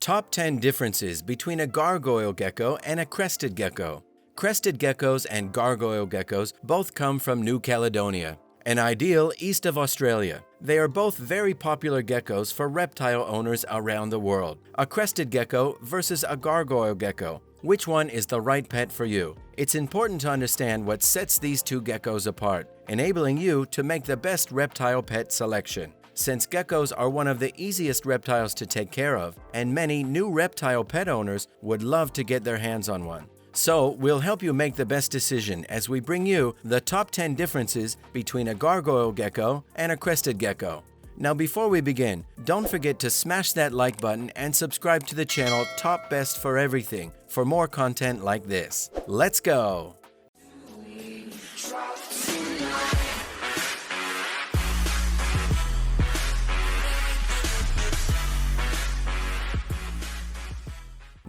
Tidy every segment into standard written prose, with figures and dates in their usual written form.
Top 10 differences between a gargoyle gecko and a crested gecko. Crested geckos and gargoyle geckos both come from New Caledonia, an ideal east of Australia. They are both very popular geckos for reptile owners around the world. A crested gecko versus a gargoyle gecko. Which one is the right pet for you? It's important to understand what sets these two geckos apart, enabling you to make the best reptile pet selection. Since geckos are one of the easiest reptiles to take care of, and many new reptile pet owners would love to get their hands on one. So, we'll help you make the best decision as we bring you the top 10 differences between a gargoyle gecko and a crested gecko. Now before we begin, don't forget to smash that like button and subscribe to the channel Top Best for Everything for more content like this. Let's go!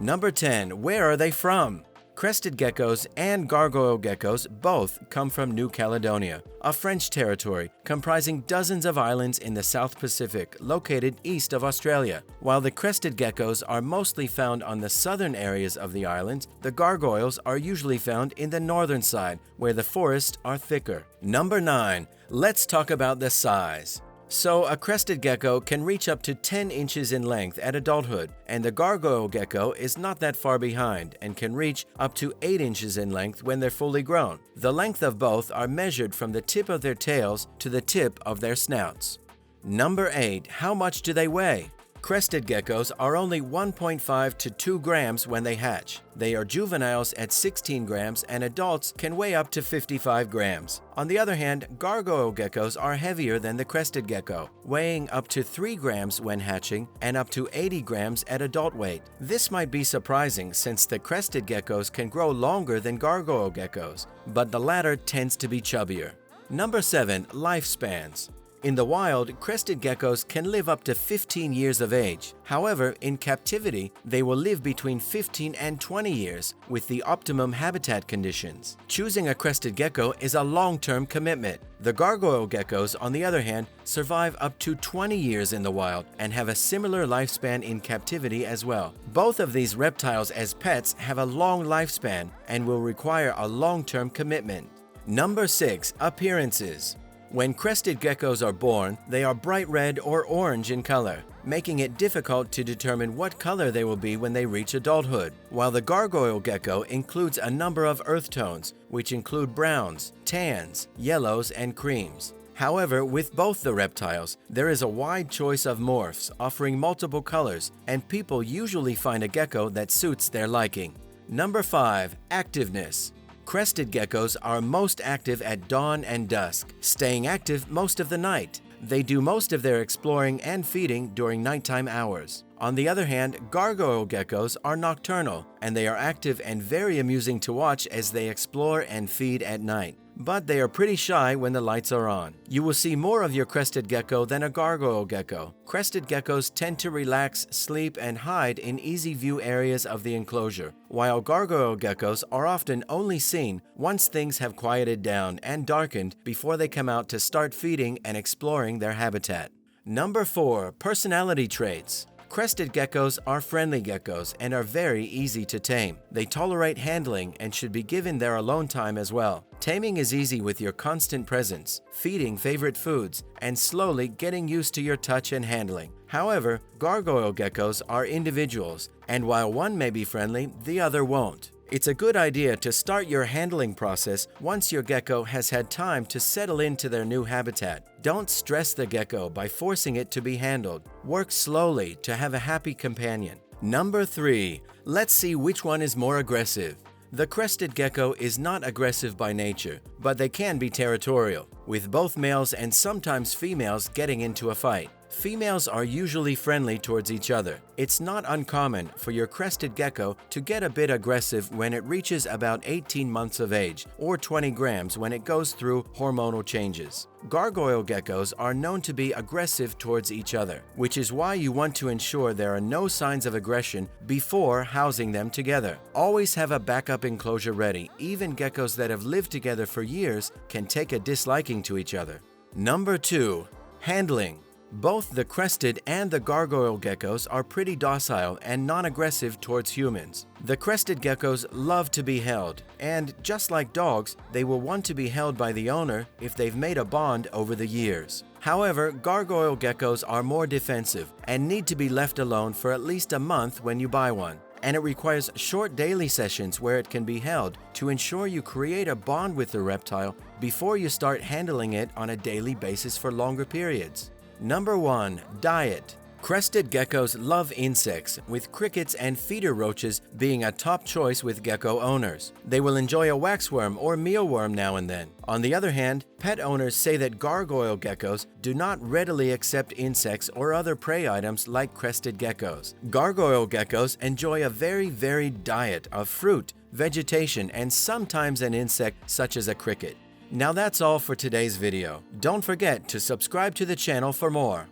Number 10. Where are they from? Crested geckos and gargoyle geckos both come from New Caledonia, a French territory comprising dozens of islands in the South Pacific located east of Australia. While the crested geckos are mostly found on the southern areas of the islands, the gargoyles are usually found in the northern side where the forests are thicker. Number 9. Let's talk about the size. So, a crested gecko can reach up to 10 inches in length at adulthood, and the gargoyle gecko is not that far behind and can reach up to 8 inches in length when they're fully grown. The length of both are measured from the tip of their tails to the tip of their snouts. Number 8. How much do they weigh? Crested geckos are only 1.5 to 2 grams when they hatch. They are juveniles at 16 grams and adults can weigh up to 55 grams. On the other hand, gargoyle geckos are heavier than the crested gecko, weighing up to 3 grams when hatching and up to 80 grams at adult weight. This might be surprising since the crested geckos can grow longer than gargoyle geckos, but the latter tends to be chubbier. Number 7. Lifespans. In the wild, crested geckos can live up to 15 years of age. However, in captivity, they will live between 15 and 20 years with the optimum habitat conditions. Choosing a crested gecko is a long-term commitment. The gargoyle geckos, on the other hand, survive up to 20 years in the wild and have a similar lifespan in captivity as well. Both of these reptiles as pets have a long lifespan and will require a long-term commitment. Number 6. Appearances. When crested geckos are born, they are bright red or orange in color, making it difficult to determine what color they will be when they reach adulthood, while the gargoyle gecko includes a number of earth tones, which include browns, tans, yellows, and creams. However, with both the reptiles, there is a wide choice of morphs offering multiple colors, and people usually find a gecko that suits their liking. Number 5. Activeness. Crested geckos are most active at dawn and dusk, staying active most of the night. They do most of their exploring and feeding during nighttime hours. On the other hand, gargoyle geckos are nocturnal, and they are active and very amusing to watch as they explore and feed at night. But they are pretty shy when the lights are on. You will see more of your crested gecko than a gargoyle gecko. Crested geckos tend to relax, sleep, and hide in easy view areas of the enclosure, while gargoyle geckos are often only seen once things have quieted down and darkened before they come out to start feeding and exploring their habitat. Number 4. Personality traits. Crested geckos are friendly geckos and are very easy to tame. They tolerate handling and should be given their alone time as well. Taming is easy with your constant presence, feeding favorite foods, and slowly getting used to your touch and handling. However, gargoyle geckos are individuals, and while one may be friendly, the other won't. It's a good idea to start your handling process once your gecko has had time to settle into their new habitat. Don't stress the gecko by forcing it to be handled. Work slowly to have a happy companion. Number 3. Let's see which one is more aggressive. The crested gecko is not aggressive by nature, but they can be territorial, with both males and sometimes females getting into a fight. Females are usually friendly towards each other. It's not uncommon for your crested gecko to get a bit aggressive when it reaches about 18 months of age or 20 grams when it goes through hormonal changes. Gargoyle geckos are known to be aggressive towards each other, which is why you want to ensure there are no signs of aggression before housing them together. Always have a backup enclosure ready. Even geckos that have lived together for years can take a disliking to each other. Number 2. Handling. Both the crested and the gargoyle geckos are pretty docile and non-aggressive towards humans. The crested geckos love to be held, and just like dogs, they will want to be held by the owner if they've made a bond over the years. However, gargoyle geckos are more defensive and need to be left alone for at least a month when you buy one. And it requires short daily sessions where it can be held to ensure you create a bond with the reptile before you start handling it on a daily basis for longer periods. Number 1. Diet. Crested geckos love insects, with crickets and feeder roaches being a top choice with gecko owners. They will enjoy a waxworm or mealworm now and then. On the other hand, pet owners say that gargoyle geckos do not readily accept insects or other prey items like crested geckos. Gargoyle geckos enjoy a very varied diet of fruit, vegetation, and sometimes an insect such as a cricket. Now that's all for today's video. Don't forget to subscribe to the channel for more.